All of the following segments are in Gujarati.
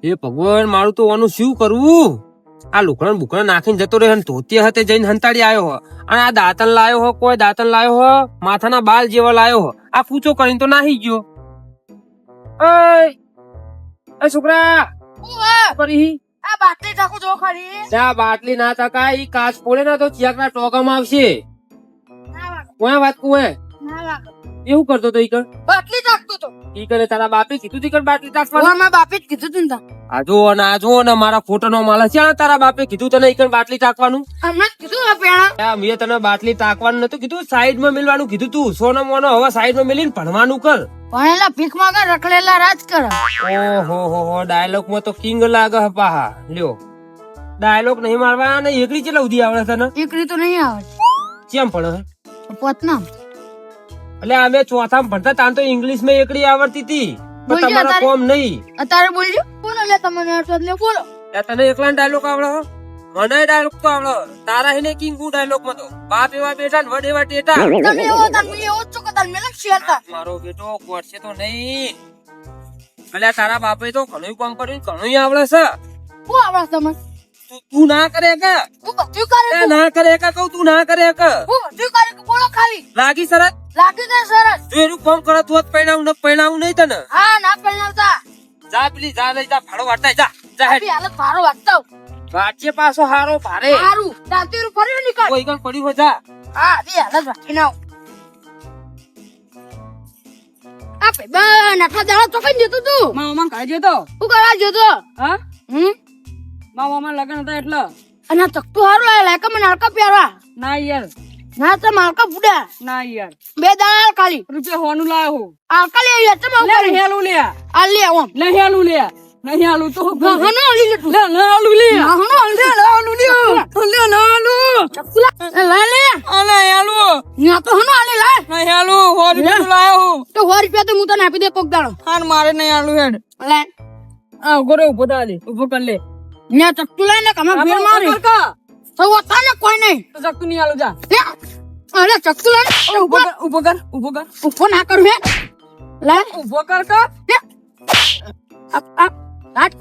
એ ભગવાન મારું તો આનું શું કરવું? આ લુકડા બુકડા નાખીને જતો રહે ધોતી હાથે જઈને હંતાડી આવ્યો હો અને આ દાંતણ લાયો હો કોઈ દાંતણ લાયો હો માથાના બાલ જેવા લાયો હો આ પૂછો કરીને તો નાહી ગયો. એ છોકરા કરી આ બાટલી ટાકું જો ખરી ત્યાં બાટલી ના તકાય ઈ કાચ પોડે ને તો ચિયાકના ટોકામાં આવશે. કોયા વાત કુએ એવું કરતો તો ઈ કર બાટલી ટાકતો તો ઈ કરે તારા બાપે કીધું તી કર બાટલી ટાકવાનું. મારા બાપે જ કીધું તું ને આ જો ને મારા ફોટો નો માલા છે તારા બાપે કીધું તને ઈ કર બાટલી ટાકવાનું. હમણાં જ કીધું આ પેણા મેં તને બાટલી ટાકવાનું નતું કીધું સાઈડ માં મેલવાનું કીધું તું સોનો મોનો હવે સાઈડ માં મેલીને ભણવાનું કર. ભણેલા ભીખ માંગા રખડેલા રાજ કર. ઓહો ડાયલોગ માં તો કિંગ લાગે પાહા લ્યો ડાયલોગ નહીં મારવા ને એકડી કેટલા ઉધી આવડે તને? એકરી તો નહીં આવે કેમ પણ પોતના એટલે અમે ચોથામાં ભણતા તાન તો ઇંગ્લિશ માં એકડી આવડતી હતી પણ બોલજો તમારા તારે. કોમ નહીં. અત્યારે બોલજો બોલો લે તમને અડસો લે બોલો તને એકલા ડાયલોગ આવડે હો? મને ડાયલોગ તો આવડે તારા હિને કિંગ ડાયલોગ માં તો બાપ એવા બેટા ને વડ એવા ટેટા. તમે એવો તમે એવો જ છો કે તમે મેલક શેરતા મારો બેટો કોડશે તો નહીં. અલ્યા તારા બાપે તો ઘણું કામ કર્યું ઘણું આવડે છે. હું આવડે તમને તું ના કરે કે હું બધું કરે એ ના કરે કે કહું તું ના કરે કે હું બધું કરે કે બોલો ખાલી લાગી સરસ લાગી જાય સરસ તું એનું કામ કરે તું જ પૈણાવું ન પૈણાવું નહીં તને. હા ના પહેલાવતા જા પેલી જા લઈ જા ફાડો વાટતા જા જા હેડ. આપી હાલત મારો વાગતા વાટશે પાછો હારો ભારે સારું દાંતીરું ફર્યું નીકળ કોઈ કણ પડ્યું હોય જા. હા બે હાલત વાગી નાવ આપે બા નાખા દાડા તો કઈ જતો તું મારા મામા ઘરે જતો હું કરવા જતો હા હમ મારા મામા લગન હતા એટલે અને આ તકતું હારું આ લાયકા મને હલકા પહેરવા ના યાર ના તો માલકા બુડા ના યાર બે દાડા ખાલી રૂપિયા હોનું લાયો હું આલકા લે લે તમે લે હેલું લે આ લે ઓમ લે હેલું લે નહીં હાલું તો હનો અલી લે તું લે હાલું લે હનો અલી લે હાલું લે લે હાલું લે લે અલે હાલું ના તો હનો અલી લે નહીં હાલું હો રૂપિયા લાયો હું તો 100 રૂપિયા તો હું તને આપી દે કોક દાડો હાર મારે નહીં હાલું હેડ લે આ ઉભો રે ઉભો તાલે ઉભો કર લે ને ચકતું લઈને કમે ફેર મારી તો વતા ને કોઈ નહીં તો જકતું નહીં હાલું જા લે અરે ચકતું લઈને ઉભો કર ઉભો કર ઉભો કર ઉફો ના કરું હે લે ઉભો કર કા લે અપ અપ કાટ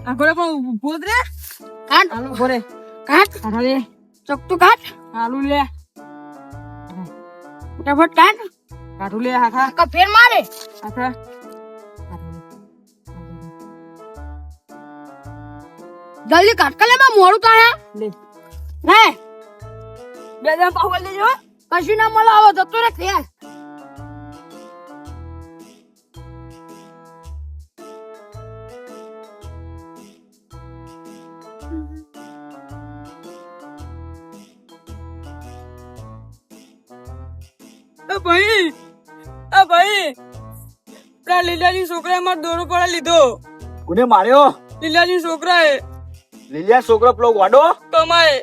આ ગોળે પણ ઉભો જ રે કાટ હાલું ઉભો રે કાટ અરે ચકતું કાટ હાલું લે ફટાફટ કાટ કાઢું લે હાખા કા ફેર મારે હાખા જલ્દી કાટ કલે માં મોડું તારે લે લે બે જણ પાવલ લેજો કશું ના મળે આવો જતો રે ખેલ ભાઈ પેલા લીલાજી છોકરાએ મારો દોરો પડે લીધો કોને માર્યો? લીલાજી છોકરાએ લીલિયા છોકરો પેલો વાડો કમાય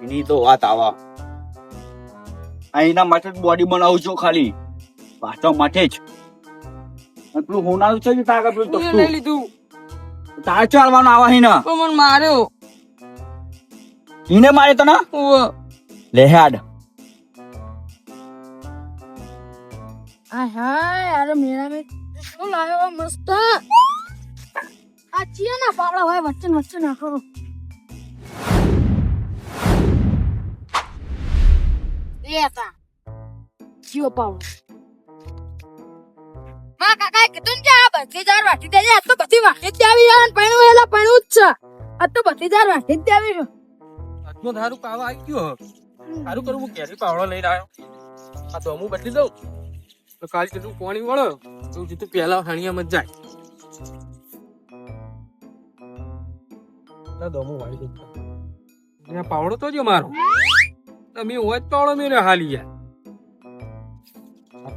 એની તો વાત આવા આ એના માટે બોડી બનાવું છું ખાલી વાંચવા માટે જ અને પેલું હોનારું છે તારા પેલું લઈ તકતું લીધું તારે ચાલવાનું આવા હિના તો મને માર્યો એને મારે તને ઉવ્વ. લે હેડ હાય અરે મેરા મે શું લાયો મસ્ત આ ચિયાના પાવડા હોય વચ્ચે વચ્ચે નાખો લેતા જીઓ પાવડો માં કાકા કીધું ને કે આ બધી જાર વાટી દેજે આ તો બધી વાટી જ આવી જાય પૈણું હેલા પૈણું જ છે આ તો બધી જાર વાટી જ આવી છે આજનો ધારું પાવા આવી ગયો સારું કરું હું કેરી પાવડો લઈને આવ્યો આ તો હું બદલી દઉં તો કાલ જેટલું પાણી વળો તો જેટલું પહેલા હણિયામાં જ જાય દમું વાળી દઉં પાવડો તો જો મારો તમે હોય જ પાવડો મેરે હાલી યાર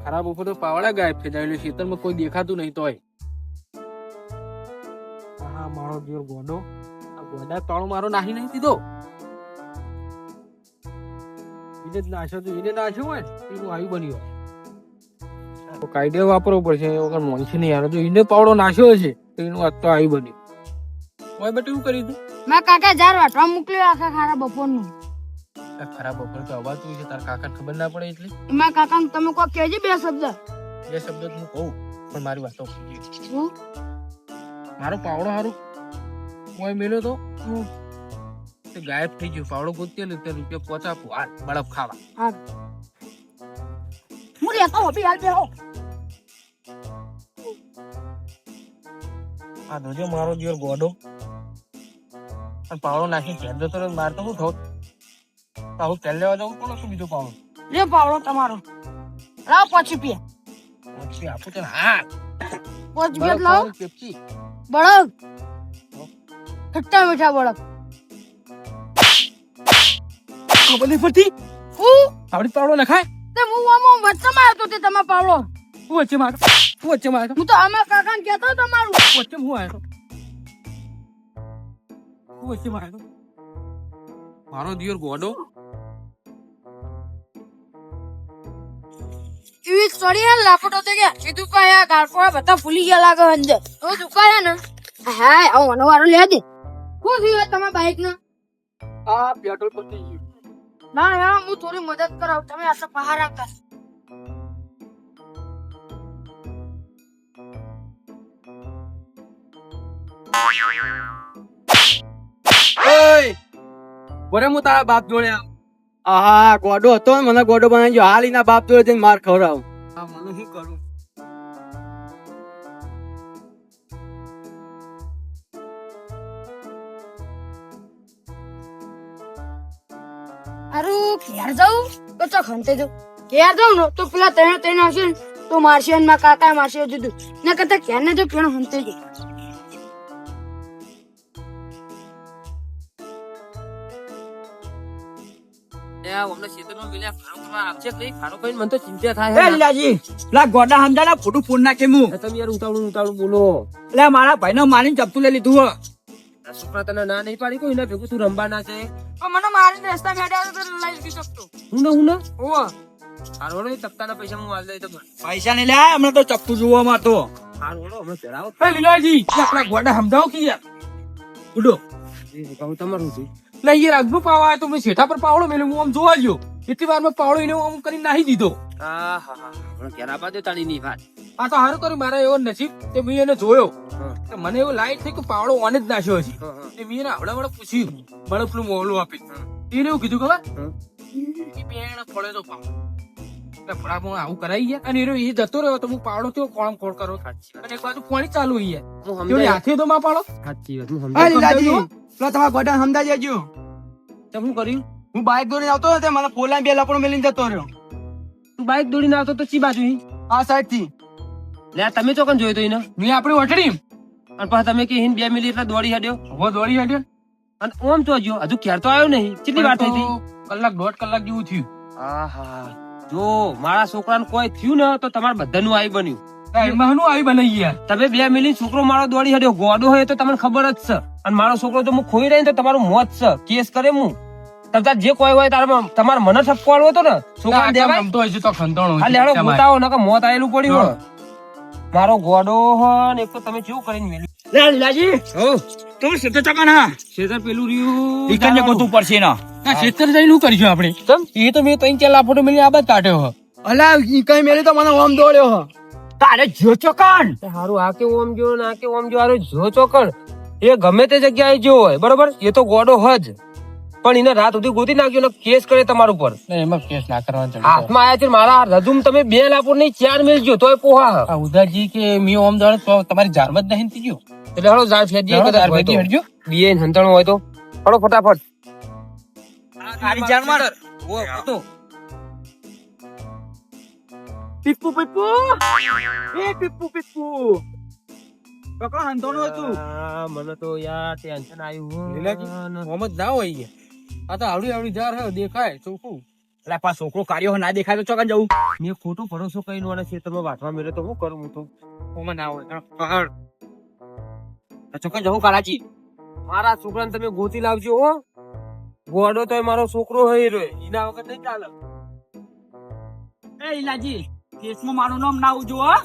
ખરાબ ઉપર તો પાવડા ગાયબ થઈ જાય ખેતરમાં કોઈ દેખાતું નહીં તોય હા મારો જીવ ગોડો આ ગોડા પાવડો મારો નાહી નહીં દીધો એને જ નાખ્યો તો એને નાખ્યો હોય એનું આવ્યું બન્યું કાયદે વાપરવો પડશે વગર મોનથી નહીં યાર જો એને પાવડો નાખ્યો છે તો એનું આજ તો આવ્યું બન્યું હોય બેટું એવું કરી દઉં માં કાકા જાર વાટવા મોકલ્યો આખા ખારા બપોરનું ખરાબ બપોર તો અવાતું છે તારા કાકાને ખબર ના પડે એટલે એમાં કાકા તમે કોઈ કહેજો બે શબ્દ બે શબ્દ હું કહું પણ મારી વાતો હું મારો પાવડો હારું કોઈ મેલ્યો તો તે ગાયબ થઈ ગયો. પાવડો ગોત્યો ને તે રૂપિયા પહોંચા બળફ ખાવા. હું લેતો હોતી હાલ બેહો. આ જોજો મારો દિવસ ગોડો અને પાવડો નાખી ઘેર જતો રહ્યો. મારે તો શું થયું? આવું તેલ લેવા જવું પડે શું બીજો પાવડો લે પાવડો તમારો લાવ 5 રૂપિયા. પછી આપું તને. હા 5 રૂપિયા લાવ. પેપ્સી બળદ ખટ્ટા મીઠા બળદ. ખબર નહીં પડતી હું આવડી પાવડો નખાય. તે હું આમ વચ્ચે મારતો તે તમારો પાવડો. હું વચ્ચે મારો હું તો આમાં કાકાને કહેતો તમારું. વચ્ચે હું આવ્યો વચ્ચે મારો મારો દિયોર ગોડો. એવી સોરી હે લાપટો તે કે સીધું પાયા ગાળકો બધા ભૂલી ગયા લાગે અંદર. તો દુકાય ને હા આવો મને વારો લે દે. શું થયું તમારા બાઈક ને? આ પેટ્રોલ પતી ગયું. ના યાર હું થોડી મદદ કરાવ. તમે આ તો બહાર આવતા. બરે હું તારા બાપ જોડે હા ગોડો હતો ને, મને ગોડો બનાવી ગયો. હાલ એના બાપ જોડે જઈને માર ખવડાવ. આ મને શું કરું? અરે ઘેર જાઉં તો તો ખંતે જાઉં. ઘેર જાઉં ને તો પેલા તેને હશે ને તો મારશે ને મારા કાકા મારશે જુદું ને કરતા ઘેર ને જો પેલો ખંતે જાઉં. એ લીલાજી પેલા ગોડા સમજા ને ખોટું ફોન નાખે હું તમે યાર ઉતાવળું બોલો. એટલે મારા ભાઈ ને મારીને ચપતું લઈ લીધું હો. છોકરા તને ના નહીં પાડી કોઈ ભેગું તું રમવા ના છે. પણ મને મારીને રસ્તા કાઢ્યા તો લઈ જઈ શકતો. હું ને ઓવા હારો ને તપતાના પૈસા હું આલ દઈ તો પૈસા નહીં લે હમણાં તો ચપતું જોવા મારતો. હારો હમણાં ચડાવો. એ લીલાજી આપણા ગોડા સમજાવો કે યાર ઉડો કહું તમારું છે. એટલે યાર આગનું પાવા આવ્યો તો મેં શેઠા પર પાવડો મેલ્યો. હું આમ જોવા ગયો એટલી વાર મેં પાવડો એને આમ કરીને નાહી દીધો. આ તો હારું કર્યું. મારા એવો નસીબ કે મેં એને જોયો કે મને એવું લાઈટ થઈ કે પાવડો ઓને જ નાખ્યો છે. તે મેં એને આવડા પૂછ્યું મને પેલું મોહલું આપી. એને એવું કીધું ખબર એ પેણ ફળે તો પાવડો એટલે ફળામાં આવું કરાઈ ગયા અને એ જતો રહ્યો તો હું પાવડો કેવો કોણ કોણ કરો અને એક બાજુ પાણી ચાલુ અહીંયા હાથે તો માં પાડો. હા લીલાજી પેલા તમારા ગોડા સમજાઈ જજો. તો શું કર્યું? હું બાઈક દોડીને આવતો હતો મને પોલા બે લપડો મેલીને જતો રહ્યો. તું બાઈક દોડીને આવતો તો ચી બાજુ આ સાઈડ થી લે તમે ચોકન જોયો તો એને મેં આપણી ઓટડી અને પછી તમે કે હિન 2 મિનિટ એટલે દોડી હડ્યો. હવે દોડી હડ્યો અને ઓમ તો જો હજુ ક્યાર તો આવ્યો નહીં. કેટલી વાર થઈ હતી? કલાક 1.5 કલાક જેવું થયું. આહા જો મારા છોકરાને કોઈ થયું ને તો તમારે બધાનું આવી બન્યું. એમાં આવી બનાવી યાર. તમે 2 મિનિટ છોકરો મારો દોડી હડ્યો ગોડો હોય તો તમને ખબર જ છે. અને મારો છોકરો જો હું ખોઈ રહી તો તમારું મોત છે. કેસ કરે હું તમતાર જે કોઈ હોય તારે તમારે મને ઠપકવાનો હતો ને છોકરા દેવાય રમતો હોય છે તો ખંતણો હા લેડો બોતાવો નકર મોત આયેલું પડ્યું. મારો ગોડો હ ને એક તો તમે કેવું કરીને મેલ્યું. લે લીલાજી હો તું સીધે ચકન હા શેતર પેલું રહ્યું ઈકન ને ગોતું પડશે ના. ના શેતર જઈને શું કરીશું આપણે? એ તો મેં 3-4 લાફોટો મેલી આબાદ કાઢ્યો હ. અલા ઈ કઈ મેલી તો મને ઓમ દોડ્યો હ. તારે જો ચકન હારું આ કે ઓમ જો ના કે ઓમ જો હારું જો ચોકણ એ ગમે તે જગ્યાએ જો હોય બરોબર એ તો ગોડો હજ પણ એને રાત સુધી ગોતી નાખ્યો ને કેસ કરે તમારું પર. એમાં કેસ ના કરવાનો હાથમાં આયા છે મારા રજુમ તમે 2 લાપો નહીં 4 મેલજો તોય પોહા. ઉદાજી કે મી ઓમ જાણે તો તમારી જારમત નહીં થઈ ગયો એટલે હળો જા ફેરજી કદાચ હોય તો હટજો બીએ હંતણો હોય તો હળો ફટાફટ તારી જાન માર ઓ તો પીપુ પીપુ એ પીપુ પીપુ પકડો હંતોનો હતું. મને તો યાર ટેન્શન આવ્યું. મોહમ્મદ ના હોય આ તો આવડી જાર હે દેખાય ચોખ્ખું. એટલે પા છોકરો કાર્યો ના દેખાય તો ચકન જવું. મેં ખોટું ભરોસો કઈ નો ખેતરમાં વાટવા મેળે તો શું કરું હું તો ઓમાં ના હોય પહાડ ચકન જવું કારાજી. મારા છોકરાને તમે ગોતી લાવજો હો. ગોડો તો મારો છોકરો હોય રહ્યો એના વખત નહીં ચાલે. એ લીલાજી કેસમાં મારું નામ ના આવજો હો.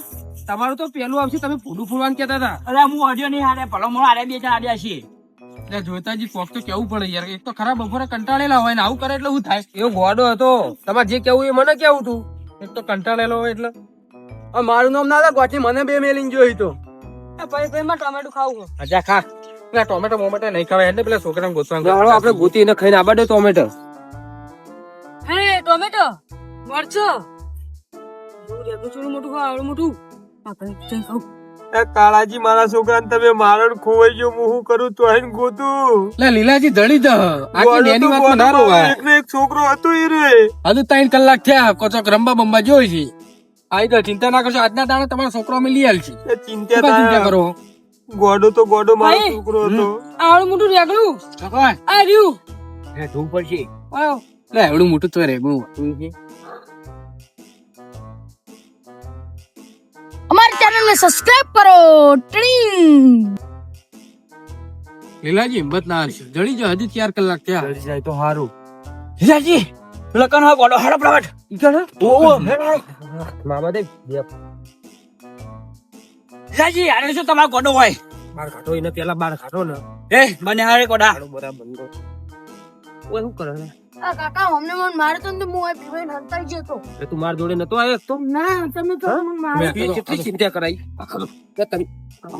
તમારું તો પેલું આવશે તમે ફૂડું ફૂડવાનું કેતા હતા. અરે હું હડ્યો નહીં હારે ભલો મોડો હારે 2 જણ આડ્યા છીએ. એટલે જોતાજી કોક તો કેવું પડે યાર. એક તો ખરા બપોરે કંટાળેલા હોય ને આવું કરે એટલે શું થાય? એવો ગોડો હતો તમારે જે કેવું એ મને કેવું તું. એક તો કંટાળેલો હોય એટલે મારું નામ ના ગોઠી મને 2 મેલીને જોઈ તો ભાઈ ભાઈ માં ટમેટું ખાવું છે. અજા ખા પેલા ટોમેટો મોમેટો નહીં ખાવાય એટલે પેલા છોકરાને ગોતવા હાલો આપણે ગોતી એને ખાઈને આબાડે ટોમેટો. હે ટોમેટો મરચો થોડું મોટું ખાવ આવડું મોટું આ ભાઈ જઈને ખાવું. કાળાજી મારા છોકરાને તમે મારણ ખોવાઈ ગયો હું શું કરું તો આઈને ગોતું. લે લીલાજી દળી દો આખી નેની વાતમાં ના રોવાય. એકનો એક છોકરો હતો એ રે. હજુ 3 કલાક થયા કોચોક રંબા બંબા જોઈ છે આઈ તો ચિંતા ના કરશો આજના દાડે તમારો છોકરો અમે લઈ આલ છે ચિંતા ચિંતા કરો ગોડો તો ગોડો મારો ભાઈ. છોકરો હતો. આવડું મોટું રેગડું છોકરા આ રહ્યું. હે ધૂમ પડશે લે એવડું મોટું તો રે બહુ અમારી ચેનલ ને સબસ્ક્રાઇબ કરો ટીંગ. લીલાજી હિંમત ના હારશો જડી જો હજી 4 કલાક થયા જલ્દી જાય તો હારું. હિરાજી લકન હા ગોડો હાડો ફટાફટ મામા દે હિરાજી આને શું તમારો ગોડો હોય બાર ખાટો એને પેલા બાર ખાટો ને એ મને હારે ગોડા બરાબર ઓય શું કરે આ કાકા અમને મન મારે તો ને હું આ પીવાઈને હંતાઈ જતો. એ તું માર જોડે નતો આયો એક તો ના તમે તો મને મારે. મેં કેટલી ચિંતા કરાઈ કે તમે આ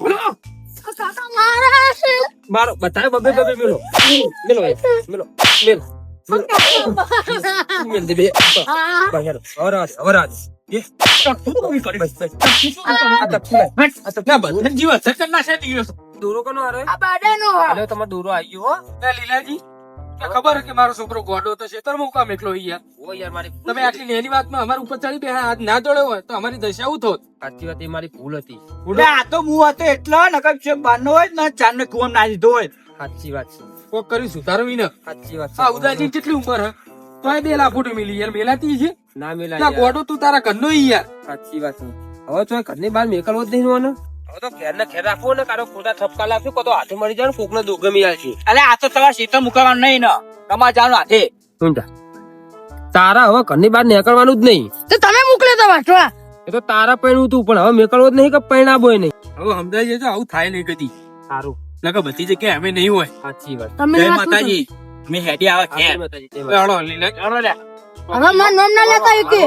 કાકા મારા છે. મારો બતાય બબે બબે મેલો મેલો મેલો મેલો મેલ દે બે હા બહાર અવરાજ એ તું કરી બસ આ તપ ના બંધન જીવ સકન ના છે દિવસ દૂરો કોનો આરે આ બાડાનો હા. અલે તમાર દૂરો આવી ગયો હો લે લીલાજી કે ખબર હે કે મારો છોકરો ગોડો તો છે તરમું કામ એકલો ઈ યાર ઓ યાર મારી તમે આટલી નેની વાતમાં અમાર ઉપર ચડી બે હાથ ના જોડે હોય તો અમારી દશા આવું થોત સાચી વાત એ મારી ભૂલ હતી ઉડે આ તો હું હતો એટલો નકર છે બાનો હોય ને ચાર ને કુવામ ના દીધો હોય સાચી વાત છે કોક કરી સુધારવી ને સાચી વાત આ ઉદાજી કેટલી ઉંમર હે તો એ 2 લાખ ફૂટ મિલી યાર મેલાતી છે ના મેલા ના ગોડો તું તારા ઘરનો ઈ યાર સાચી વાત છે હવે તો ઘરની બહાર નીકળવો જ નહીં ને હવે તો ઘેર ને ઘેર રાખવો ને કારો ખોટા ઠપકા લાગશે કો તો હાથે મરી જાય ને કોક ને દોગમી આવશે અલે આ તો તમારા શીતળ મુકવાનું નહીં ને તમારે જવાનું હાથે ઊંધા તારા હવે ઘરની બહાર નીકળવાનું જ નહીં તો તમે મોકલ્યો તો વાંચવા. એ તો તારા પૈણું તું પણ હવે નીકળવો જ નહીં કે પૈણાબો નહીં હવે સમજાય છે આવું થાય નહીં કદી સારું નકર બધી જગ્યાએ અમે નહીં હોય સાચી વાત તમે જય વાત પૂછો. માતાજી મેં હેડી આવે સાચી ઘેર માતાજી, જય લે, હળો, લીલા, હળો લે. હવે મારું નામ ના લેતા કે